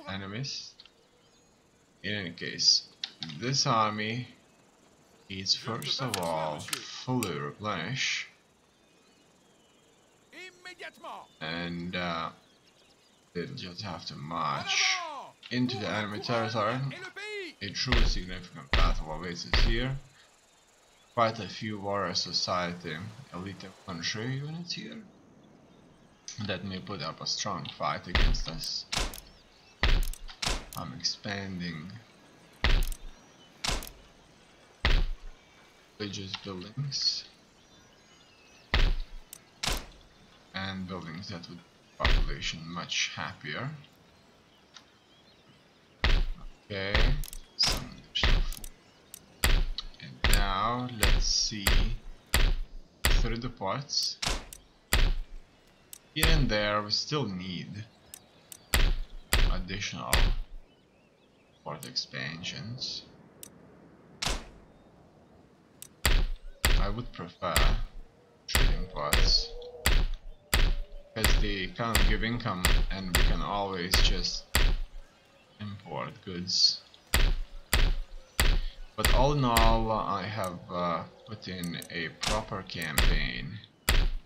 enemies. In any case, this army needs first of all fully replenish, and they'll just have to march into the enemy territory. A truly significant battle awaits us here. Quite a few warrior society elite infantry units here that may put up a strong fight against us. I'm expanding religious buildings and buildings that would make the population much happier. Okay, some additional food. And now let's see through the ports. Here and there we still need additional port expansions. I would prefer trading ports because they kind of give income and we can always just import goods. But all in all, I have put in a proper campaign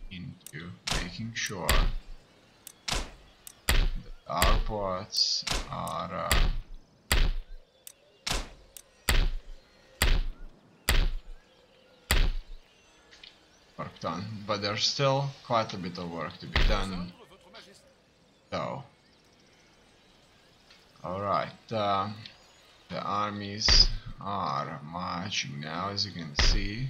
into making sure that our ports are worked on, but there's still quite a bit of work to be done. So, alright, the armies are marching now, as you can see.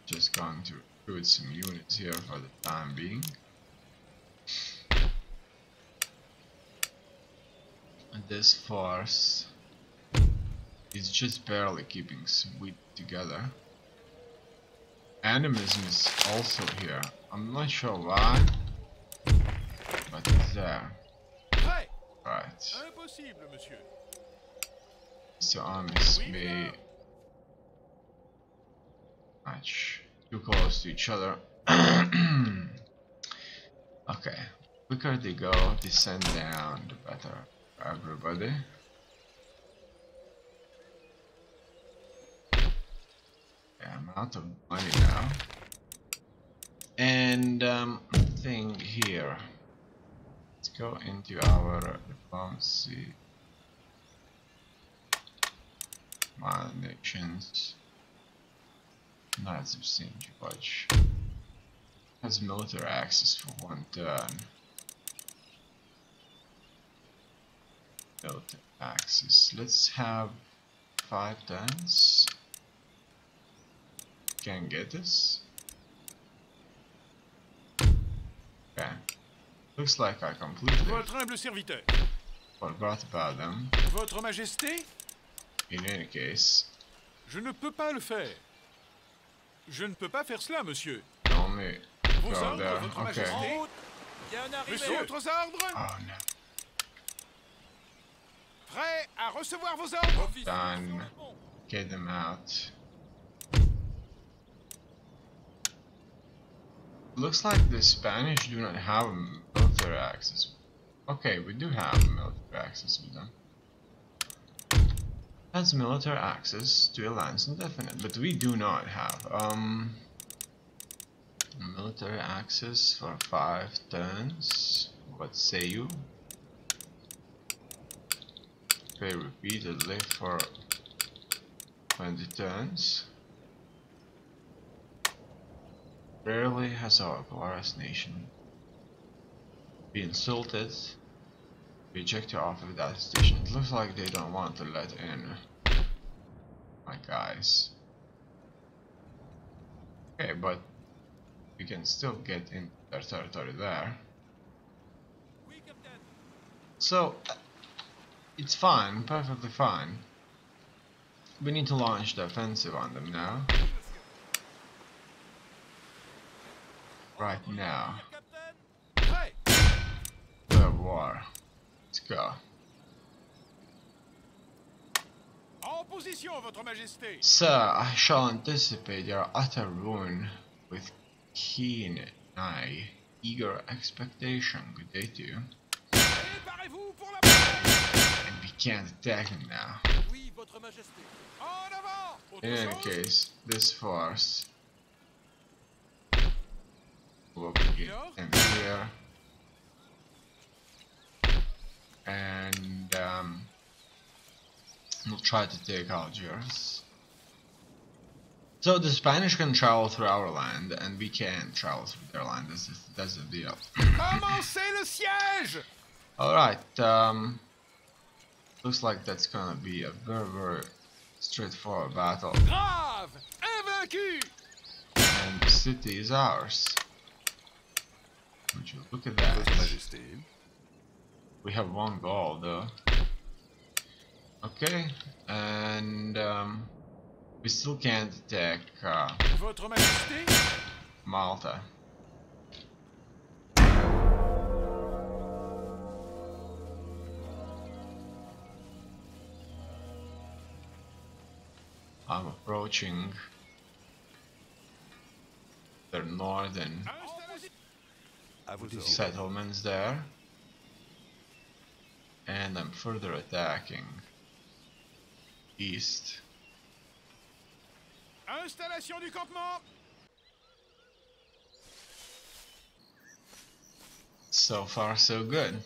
Just going to recruit some units here for the time being. And this force is just barely keeping Sweden together. Animism is also here. I'm not sure why, but it's there. Right. So armies may match too close to each other. Okay, quicker they go, descend down, the better for everybody. Yeah, I'm out of money now. And thing here. Let's go into our diplomacy. My nations. Knights of St. George has military access for 1 turn. Military access. Let's have 5 turns. Can get this. Okay. Looks like I completely forgot about them. Votre Majesté? In any case. Je ne peux pas le faire. Je ne peux pas faire cela, monsieur. Only Vos go ordres, there. votre Okay. Majesté? Monsieur, autres ordres? Oh no. Prêt à recevoir vos ordres? Done. Get them out. Looks like the Spanish do not have military access. Okay, we do have military access with them. Has military access to a lance indefinite, but we do not have military access for 5 turns. What say you? Okay, repeatedly for 20 turns. Rarely has our glorious nation been insulted. Reject your offer without hesitation. It looks like they don't want to let in my guys. Okay, but we can still get in their territory there. So it's fine, perfectly fine. We need to launch the offensive on them now. Right now. The war. Let's go. En position, votre Majesté. Sir, I shall anticipate your utter ruin with keen eye, eager expectation. Good day to you. And we can't attack him now. In any case, this force will begin in here. And we'll try to take Algiers. So the Spanish can travel through our land, and we can't travel through their land. That's the deal. Alright, looks like that's gonna be a very straightforward battle. And the city is ours. Would you look at that? We have one goal though. Okay, and we still can't attack Malta. I'm approaching the northern settlements there, and I'm further attacking east. Installation du campement. So far so good.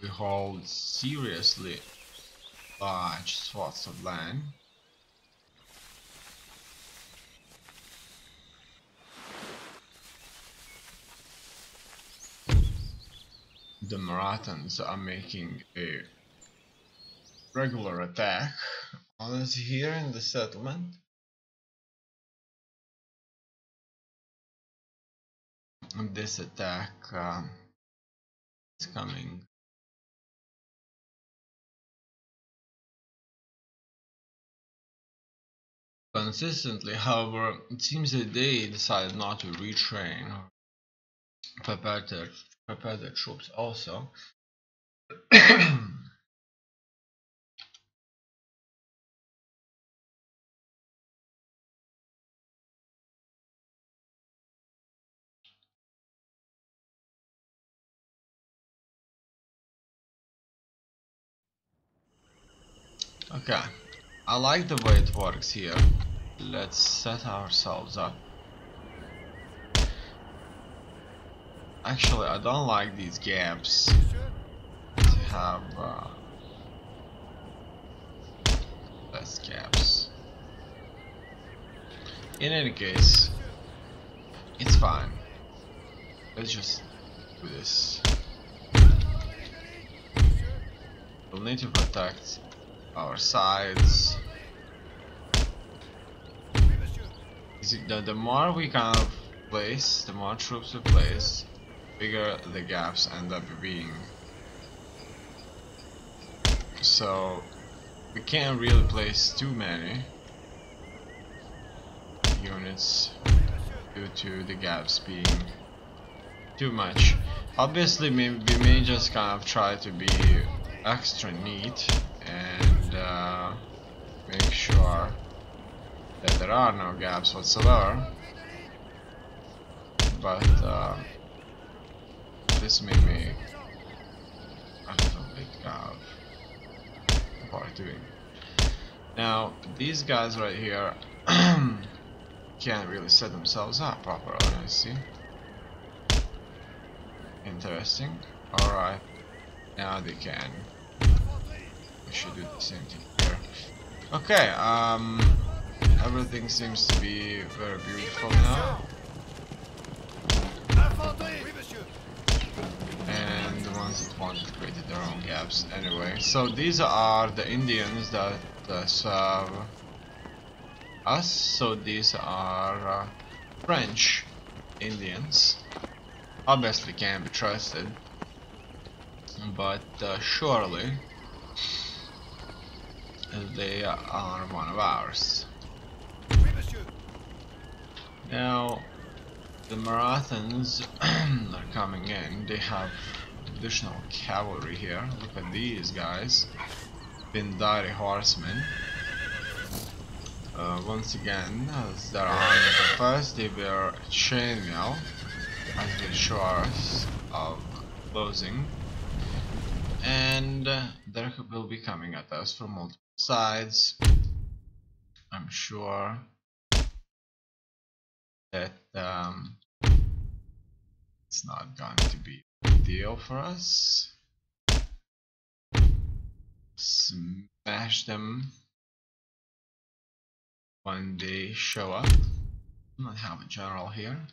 We hold seriously large swaths of land. The Marathans are making a regular attack on us here in the settlement. And this attack is coming consistently. However, it seems that they decided not to retrain or prepare their troops also. Okay, I like the way it works here. Let's set ourselves up. Actually, I don't like these gaps to have less gaps. In any case, it's fine. Let's just do this. We'll need to protect our sides. The more we kind of place, the more troops we place, bigger the gaps end up being. So we can't really place too many units due to the gaps being too much. Obviously we may just kind of try to be extra neat and make sure that there are no gaps whatsoever, but this may make a little bit of part doing. Now these guys right here can't really set themselves up properly, I see. Interesting. Alright, now they can. We should do the same thing here. Okay, everything seems to be very beautiful now. And the ones that wanted created their own gaps anyway. So these are the Indians that serve us. So these are French Indians obviously can't be trusted, but surely they are one of ours. Now, the Marathons are coming in. They have additional cavalry here. Look at these guys. Pindari horsemen. Once again, as their army prepares, they wear chainmail as they show us of closing. And they will be coming at us from multiple sides. I'm sure that it's not going to be a big deal for us. Smash them when they show up. I don't have a general here.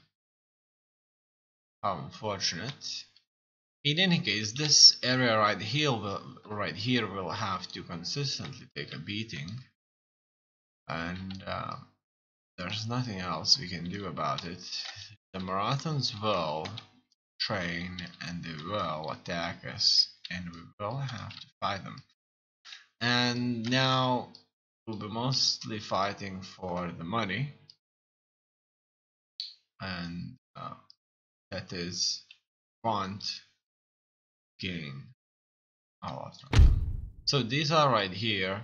How unfortunate. In any case, this area right here will have to consistently take a beating, and there's nothing else we can do about it. The Marathons will train and they will attack us, and we will have to fight them. And now we'll be mostly fighting for the money, and that is want gain a lot from them. So these are right here,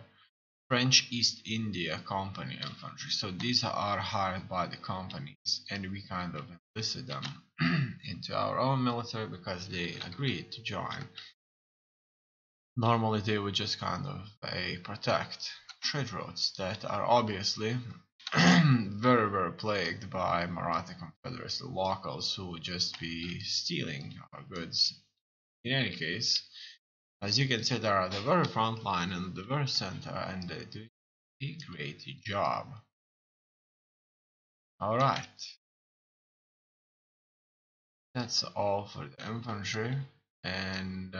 French East India Company infantry. So these are hired by the companies, and we kind of enlisted them into our own military because they agreed to join. Normally they would just kind of protect trade routes that are obviously very plagued by Maratha Confederacy locals who would just be stealing our goods. In any case, as you can see, they are at the very front line and the very center, and they do a great job. Alright, that's all for the infantry, and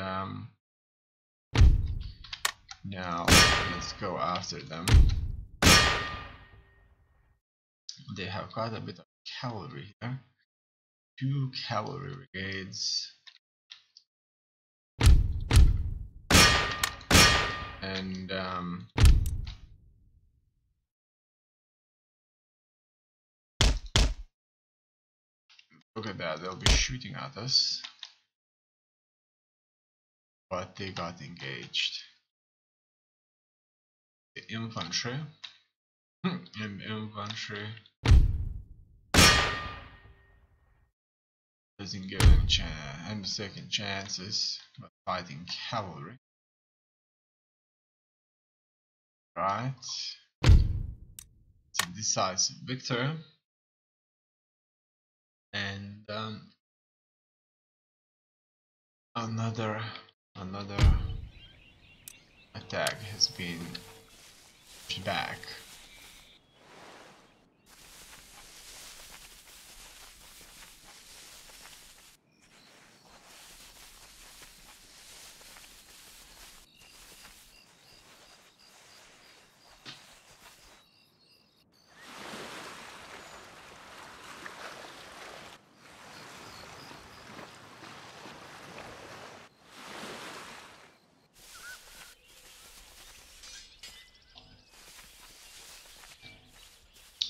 now let's go after them. They have quite a bit of cavalry here. 2 cavalry brigades. And look at that, they'll be shooting at us. But they got engaged. The infantry. And infantry doesn't give them any second chances, but fighting cavalry. Right. It's a decisive victory. And another attack has been pushed back.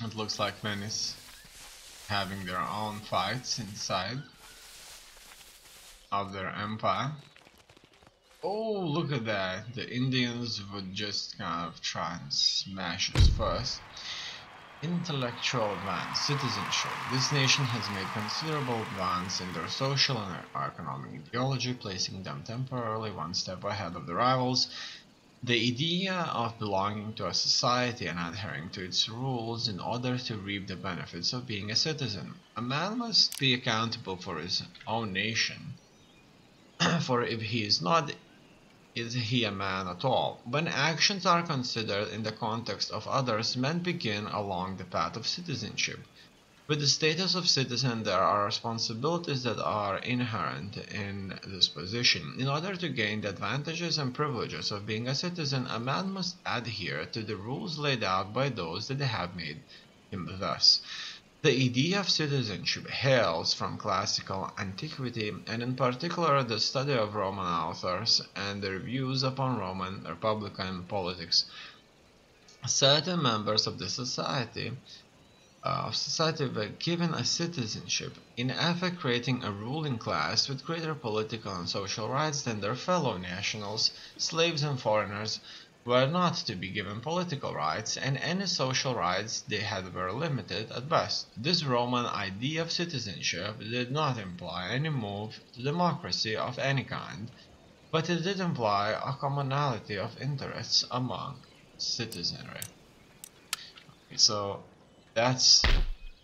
It looks like Venice having their own fights inside of their empire. Oh, look at that. The Indians would just kind of try and smash us first. Intellectual advance, citizenship. This nation has made considerable advance in their social and economic ideology, placing them temporarily one step ahead of the rivals. The idea of belonging to a society and adhering to its rules in order to reap the benefits of being a citizen. A man must be accountable for his own nation, for if he is not, is he a man at all? When actions are considered in the context of others, men begin along the path of citizenship. With the status of citizen, there are responsibilities that are inherent in this position. In order to gain the advantages and privileges of being a citizen, a man must adhere to the rules laid out by those that have made him thus. The idea of citizenship hails from classical antiquity, and in particular the study of Roman authors and their views upon Roman republican politics. Certain members of the society were given a citizenship, in effect creating a ruling class with greater political and social rights than their fellow nationals. Slaves and foreigners were not to be given political rights, and any social rights they had were limited at best. This Roman idea of citizenship did not imply any move to democracy of any kind, but it did imply a commonality of interests among citizenry. So that's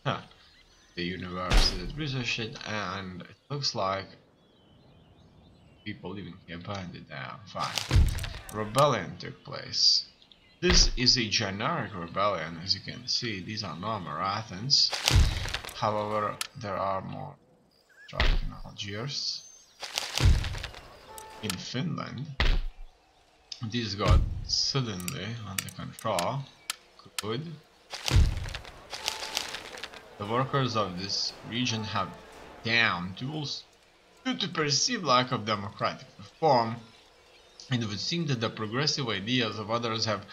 huh, the university that researched it, and it looks like people living here burned it down. Fine. Rebellion took place. This is a generic rebellion, as you can see. These are not marathons. However, there are more striking Algiers. In Finland, these got suddenly under control. Good. The workers of this region have down tools due to perceived lack of democratic reform. It would seem that the progressive ideas of others have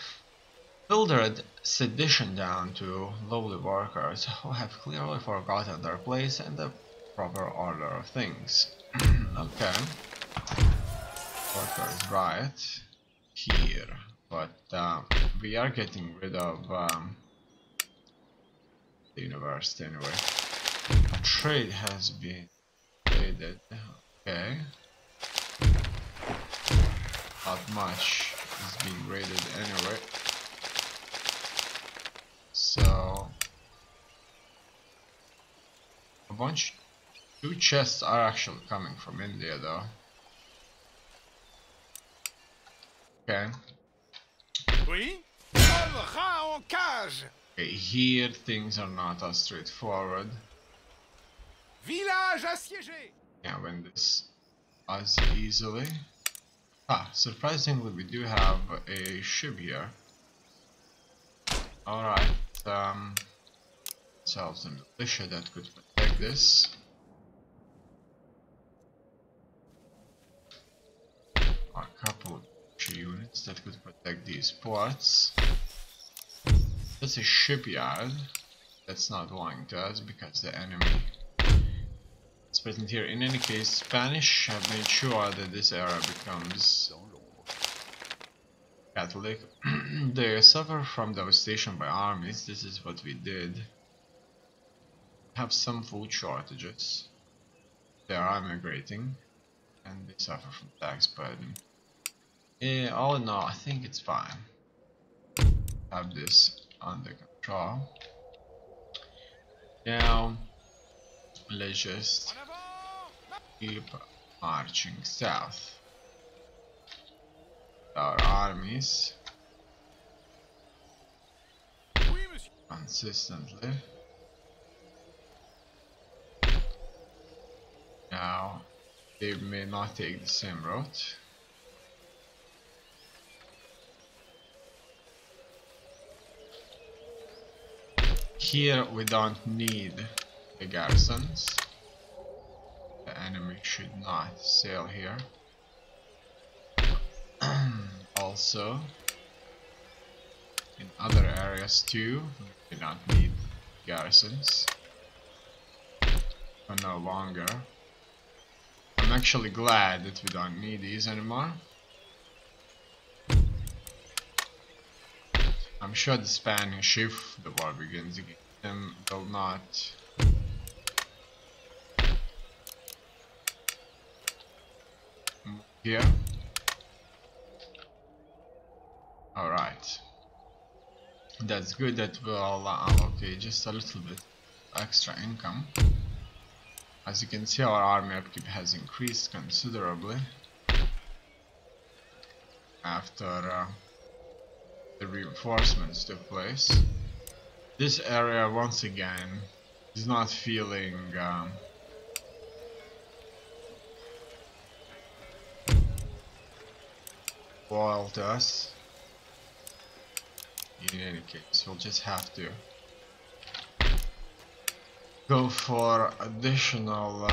filtered sedition down to lowly workers who have clearly forgotten their place and the proper order of things. Okay. Workers riot here, but we are getting rid of the university anyway. A trade has been raided. Okay. Not much is being raided anyway. So two chests are actually coming from India though. Okay. Oui? Okay, here things are not as straightforward. Village assiégé! Yeah, win this as easily. Surprisingly we do have a ship here. Alright, sell some militia that could protect this. A couple of units that could protect these ports. That's a shipyard that's not belonging to us because the enemy is present here. In any case, Spanish have made sure that this area becomes Catholic. They suffer from devastation by armies. This is what we did. Have some food shortages. They are migrating and they suffer from tax burden. Yeah, all in all, I think it's fine. Have this under control. Now, let's just keep marching south. Our armies consistently. Now, they may not take the same route. Here we don't need the garrisons. The enemy should not sail here. Also, in other areas too, we don't need garrisons. For no longer. I'm actually glad that we don't need these anymore. I'm sure the Spanish, if the war begins against them, will not move here. Alright. That's good, that will allocate just a little bit extra income. As you can see, our army upkeep has increased considerably after the reinforcements took place. This area once again is not feeling loyal to us. In any case, we'll just have to go for additional